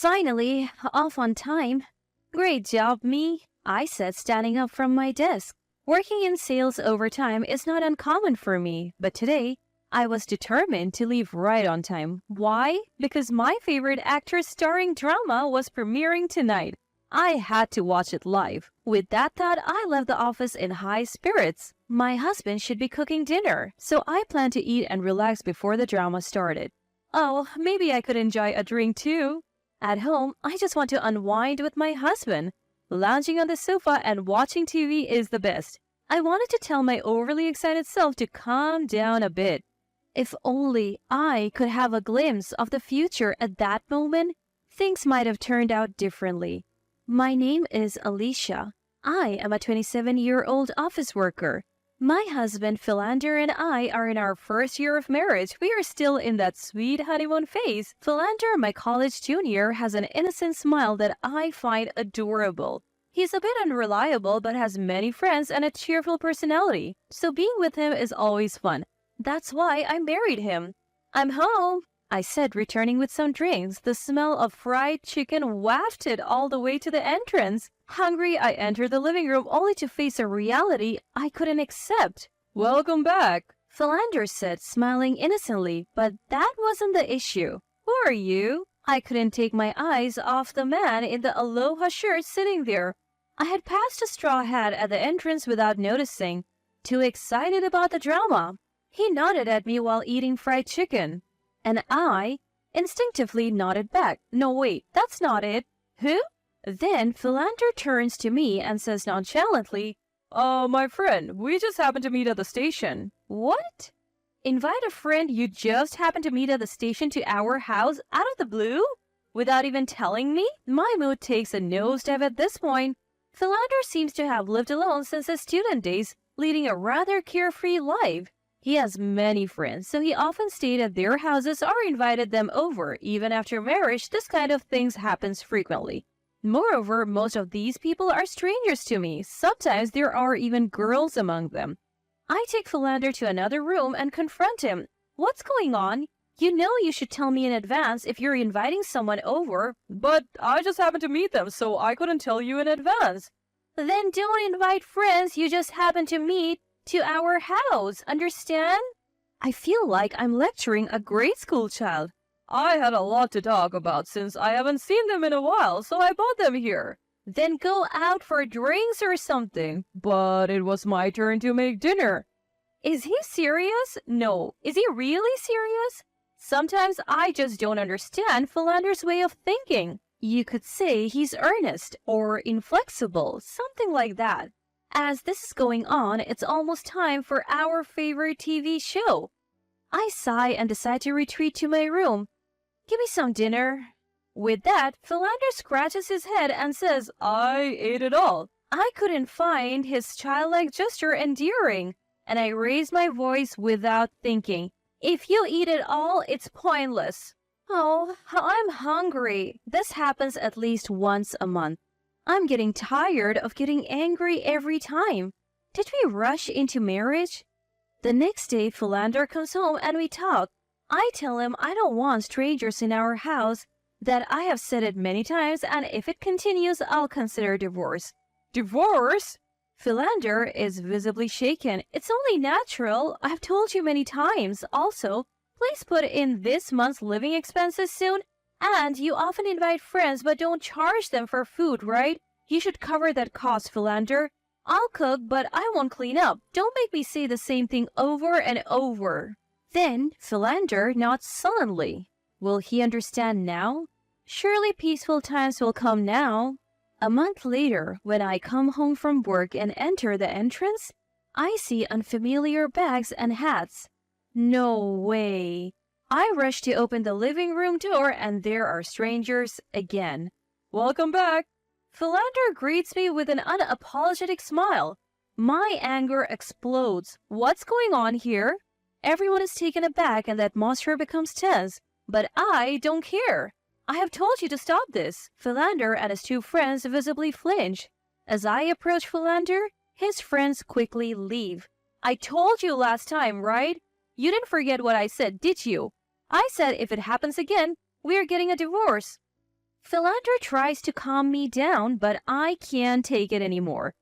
Finally, off on time. Great job, me, I said, standing up from my desk. Working in sales overtime is not uncommon for me, but today, I was determined to leave right on time. Why? Because my favorite actor's starring drama was premiering tonight. I had to watch it live. With that thought, I left the office in high spirits. My husband should be cooking dinner, so I planned to eat and relax before the drama started. Oh, maybe I could enjoy a drink too. At home, I just want to unwind with my husband. Lounging on the sofa and watching TV is the best. I wanted to tell my overly excited self to calm down a bit. If only I could have a glimpse of the future at that moment, things might have turned out differently. My name is Alicia. I am a 27-year-old office worker. My husband Philander and I are in our first year of marriage. We are still in that sweet honeymoon phase. Philander, my college junior, has an innocent smile that I find adorable. He's a bit unreliable but has many friends and a cheerful personality, so being with him is always fun. That's why I married him. I'm home, I said, returning with some drinks. The smell of fried chicken wafted all the way to the entrance. Hungry, I entered the living room only to face a reality I couldn't accept. Welcome back, Philander said, smiling innocently, but that wasn't the issue. Who are you? I couldn't take my eyes off the man in the aloha shirt sitting there. I had passed a straw hat at the entrance without noticing, too excited about the drama. He nodded at me while eating fried chicken, and I instinctively nodded back. No, wait, that's not it. Who? Then Philander turns to me and says nonchalantly, my friend, we just happened to meet at the station. What? Invite a friend you just happened to meet at the station to our house out of the blue? Without even telling me? My mood takes a nosedive at this point. Philander seems to have lived alone since his student days, leading a rather carefree life. He has many friends, so he often stayed at their houses or invited them over. Even after marriage, this kind of things happens frequently. Moreover, most of these people are strangers to me. Sometimes there are even girls among them. I take Philander to another room and confront him. What's going on? You know you should tell me in advance if you're inviting someone over. But I just happened to meet them, so I couldn't tell you in advance. Then don't invite friends you just happened to meet to our house, understand? I feel like I'm lecturing a grade school child. I had a lot to talk about since I haven't seen them in a while, so I brought them here. Then go out for drinks or something. But it was my turn to make dinner. Is he serious? No. Is he really serious? Sometimes I just don't understand Philander's way of thinking. You could say he's earnest or inflexible, something like that. As this is going on, it's almost time for our favorite TV show. I sigh and decide to retreat to my room. Give me some dinner. With that, Philander scratches his head and says, I ate it all. I couldn't find his childlike gesture endearing, and I raised my voice without thinking. If you eat it all, it's pointless. Oh, I'm hungry. This happens at least once a month. I'm getting tired of getting angry every time. Did we rush into marriage? The next day, Philander comes home and we talk. I tell him I don't want strangers in our house, that I have said it many times, and if it continues, I'll consider divorce. Divorce? Philander is visibly shaken. It's only natural. I've told you many times. Also, please put in this month's living expenses soon. And you often invite friends but don't charge them for food, right? You should cover that cost, Philander. I'll cook, but I won't clean up. Don't make me say the same thing over and over. Then Philander nods sullenly. Will he understand now? Surely peaceful times will come now. A month later, when I come home from work and enter the entrance, I see unfamiliar bags and hats. No way. I rush to open the living room door and there are strangers again. Welcome back. Philander greets me with an unapologetic smile. My anger explodes. What's going on here? Everyone is taken aback and the atmosphere becomes tense. But I don't care. I have told you to stop this. Philander and his two friends visibly flinch. As I approach Philander, his friends quickly leave. I told you last time, right? You didn't forget what I said, did you? I said if it happens again, we are getting a divorce. Philander tries to calm me down, but I can't take it anymore.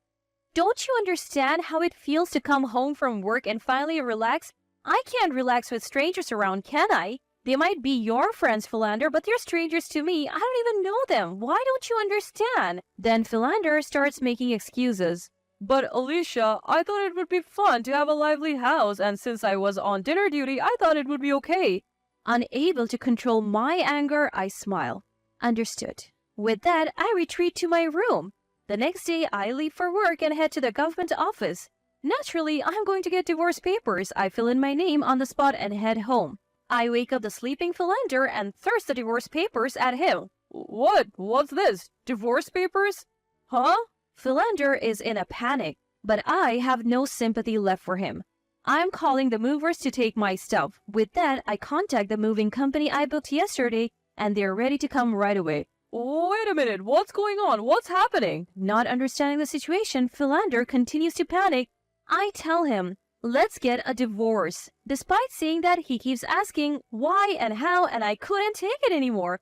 Don't you understand how it feels to come home from work and finally relax? I can't relax with strangers around, can I? They might be your friends, Philander, but they're strangers to me. I don't even know them. Why don't you understand? Then Philander starts making excuses. But Alicia, I thought it would be fun to have a lively house, and since I was on dinner duty, I thought it would be okay. Unable to control my anger, I smile. Understood. With that, I retreat to my room. The next day, I leave for work and head to the government office. Naturally, I'm going to get divorce papers. I fill in my name on the spot and head home. I wake up the sleeping Philander and thrust the divorce papers at him. What? What's this? Divorce papers? Huh? Philander is in a panic, but I have no sympathy left for him. I'm calling the movers to take my stuff. With that, I contact the moving company I booked yesterday, and they're ready to come right away. Wait a minute, what's going on? What's happening? Not understanding the situation, Philander continues to panic. I tell him, let's get a divorce. Despite saying that, he keeps asking why and how, and I couldn't take it anymore.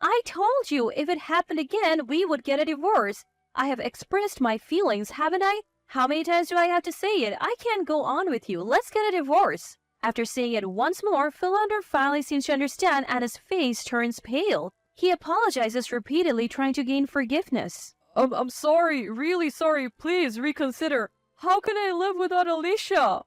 I told you if it happened again, we would get a divorce. I have expressed my feelings, haven't I? How many times do I have to say it? I can't go on with you. Let's get a divorce. After saying it once more, Philander finally seems to understand and his face turns pale. He apologizes repeatedly, trying to gain forgiveness. I'm sorry, really sorry. Please reconsider. How can I live without Alicia?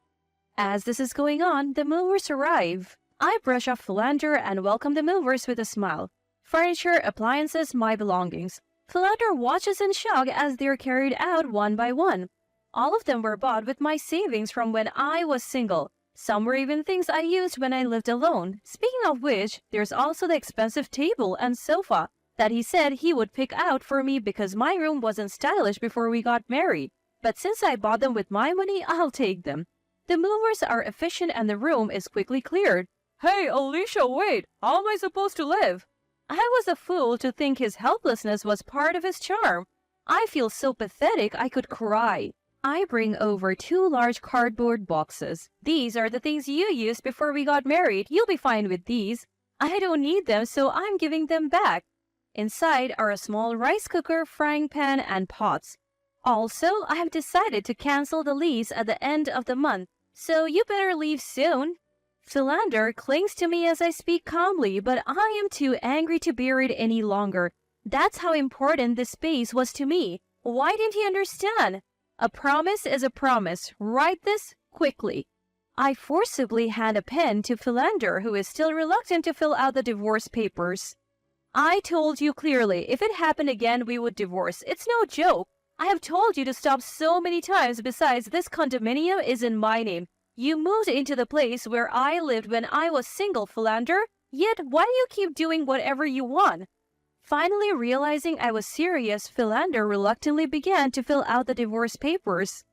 As this is going on, the movers arrive. I brush off Philander and welcome the movers with a smile. Furniture, appliances, my belongings. Philander watches in shock as they're carried out one by one. All of them were bought with my savings from when I was single. Some were even things I used when I lived alone. Speaking of which, there's also the expensive table and sofa that he said he would pick out for me because my room wasn't stylish before we got married. But since I bought them with my money, I'll take them. The movers are efficient and the room is quickly cleared. Hey, Alicia, wait! How am I supposed to live? I was a fool to think his helplessness was part of his charm. I feel so pathetic I could cry. I bring over 2 large cardboard boxes. These are the things you used before we got married. You'll be fine with these. I don't need them, so I'm giving them back. Inside are a small rice cooker, frying pan, and pots. Also, I have decided to cancel the lease at the end of the month, so you better leave soon. Philander clings to me as I speak calmly, but I am too angry to bear it any longer. That's how important this space was to me. Why didn't he understand? A promise is a promise. Write this quickly. I forcibly hand a pen to Philander, who is still reluctant to fill out the divorce papers. I told you clearly, if it happened again, we would divorce. It's no joke. I have told you to stop so many times. Besides, this condominium is in my name. You moved into the place where I lived when I was single, Philander. Yet, why do you keep doing whatever you want? Finally realizing I was serious, Philander reluctantly began to fill out the divorce papers.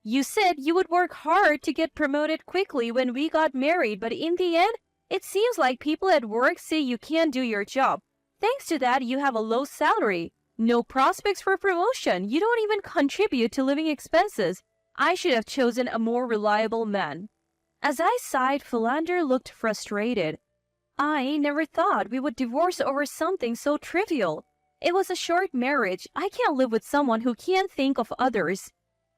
You said you would work hard to get promoted quickly when we got married, but in the end, it seems like people at work say you can't do your job. Thanks to that, you have a low salary. No prospects for promotion. You don't even contribute to living expenses. I should have chosen a more reliable man. As I sighed, Philander looked frustrated. I never thought we would divorce over something so trivial. It was a short marriage. I can't live with someone who can't think of others.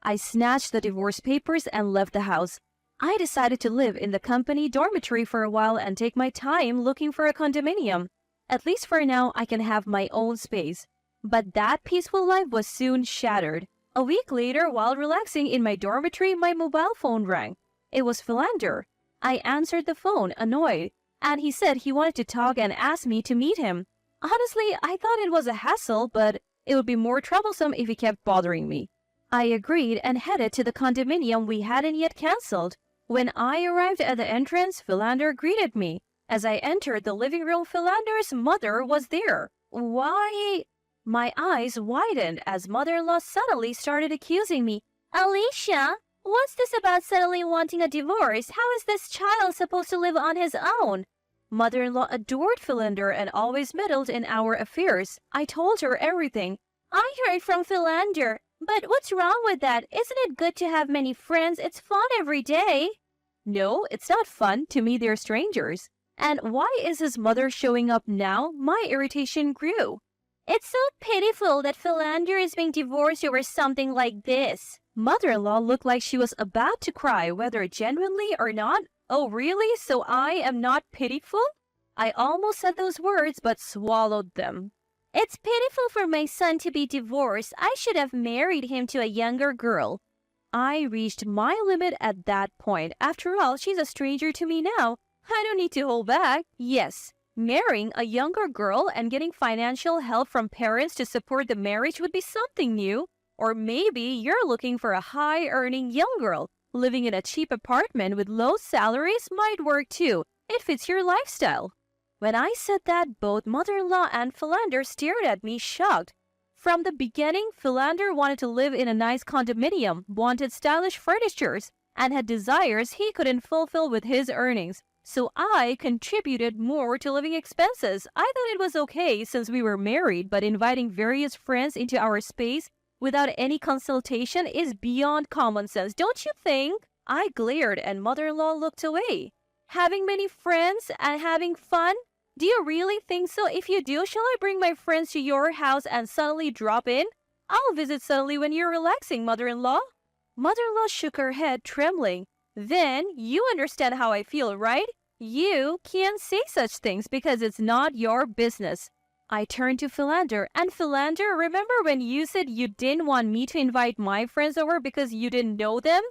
I snatched the divorce papers and left the house. I decided to live in the company dormitory for a while and take my time looking for a condominium. At least for now, I can have my own space. But that peaceful life was soon shattered. A week later, while relaxing in my dormitory, my mobile phone rang. It was Philander. I answered the phone, annoyed, and he said he wanted to talk and asked me to meet him. Honestly, I thought it was a hassle, but it would be more troublesome if he kept bothering me. I agreed and headed to the condominium we hadn't yet cancelled. When I arrived at the entrance, Philander greeted me. As I entered the living room, Philander's mother was there. Why? My eyes widened as mother-in-law suddenly started accusing me. Alicia, what's this about suddenly wanting a divorce? How is this child supposed to live on his own? Mother-in-law adored Philander and always meddled in our affairs. I told her everything. I heard from Philander. But what's wrong with that? Isn't it good to have many friends? It's fun every day. No, it's not fun. To me, they're strangers. And why is his mother showing up now? My irritation grew. It's so pitiful that Philander is being divorced over something like this. Mother-in-law looked like she was about to cry, whether genuinely or not. Oh, really? So I am not pitiful? I almost said those words, but swallowed them. It's pitiful for my son to be divorced. I should have married him to a younger girl. I reached my limit at that point. After all, she's a stranger to me now. I don't need to hold back. Yes, marrying a younger girl and getting financial help from parents to support the marriage would be something new. Or maybe you're looking for a high-earning young girl. Living in a cheap apartment with low salaries might work too. It fits your lifestyle. When I said that, both mother-in-law and Philander stared at me shocked. From the beginning, Philander wanted to live in a nice condominium, wanted stylish furnitures, and had desires he couldn't fulfill with his earnings. So I contributed more to living expenses. I thought it was okay since we were married, but inviting various friends into our space without any consultation is beyond common sense, don't you think? I glared and mother-in-law looked away. Having many friends and having fun? Do you really think so? If you do, shall I bring my friends to your house and suddenly drop in? I'll visit suddenly when you're relaxing, mother-in-law. Mother-in-law shook her head, trembling. Then you understand how I feel, right? You can't say such things because it's not your business. I turned to Philander. And Philander, remember when you said you didn't want me to invite my friends over because you didn't know them?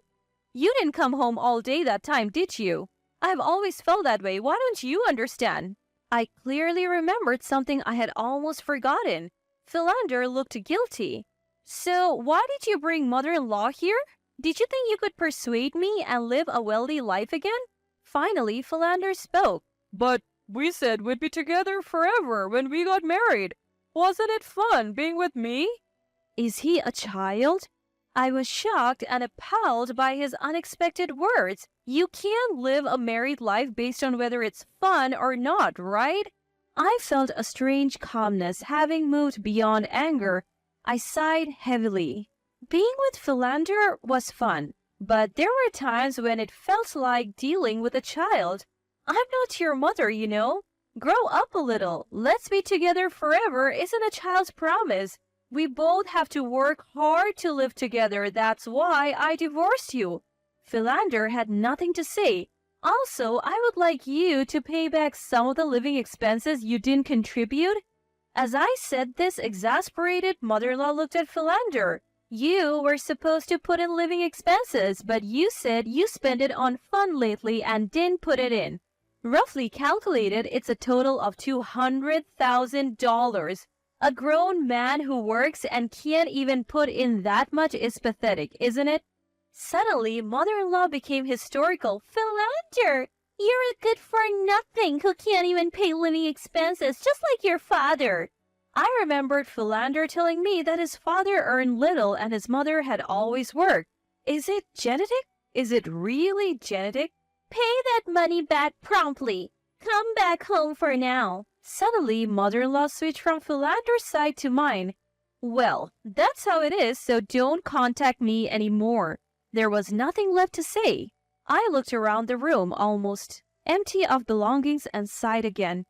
You didn't come home all day that time, did you? I've always felt that way. Why don't you understand? I clearly remembered something I had almost forgotten. Philander looked guilty. So why did you bring mother-in-law here? Did you think you could persuade me and live a wealthy life again? Finally, Philander spoke. But we said we'd be together forever when we got married. Wasn't it fun being with me? Is he a child? I was shocked and appalled by his unexpected words. You can't live a married life based on whether it's fun or not, right? I felt a strange calmness, having moved beyond anger. I sighed heavily. Being with Philander was fun, but there were times when it felt like dealing with a child. I'm not your mother, you know. Grow up a little. Let's be together forever isn't a child's promise. We both have to work hard to live together. That's why I divorced you. Philander had nothing to say. Also, I would like you to pay back some of the living expenses you didn't contribute. As I said this, exasperated mother-in-law looked at Philander. You were supposed to put in living expenses, but you said you spent it on fun lately and didn't put it in. Roughly calculated, it's a total of $200,000. A grown man who works and can't even put in that much is pathetic, isn't it? Suddenly, mother-in-law became hysterical. Philander, you're a good-for-nothing who can't even pay living expenses, just like your father. I remembered Philander telling me that his father earned little and his mother had always worked. Is it genetic? Is it really genetic? Pay that money back promptly. Come back home for now. Suddenly, mother-in-law switched from Philander's side to mine. Well, that's how it is, so don't contact me anymore. There was nothing left to say. I looked around the room, almost empty of belongings, and sighed again.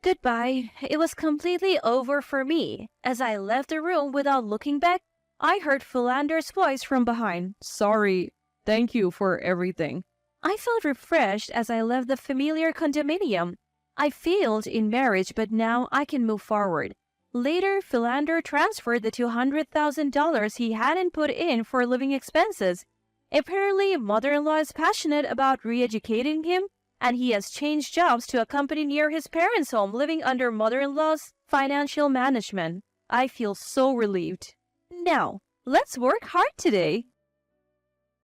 Goodbye. It was completely over for me. As I left the room without looking back, I heard Philander's voice from behind. Sorry. Thank you for everything. I felt refreshed as I left the familiar condominium. I failed in marriage, but now I can move forward. Later, Philander transferred the $200,000 he hadn't put in for living expenses. Apparently, mother-in-law is passionate about re-educating him, and he has changed jobs to a company near his parents' home, living under mother-in-law's financial management. I feel so relieved. Now, let's work hard today.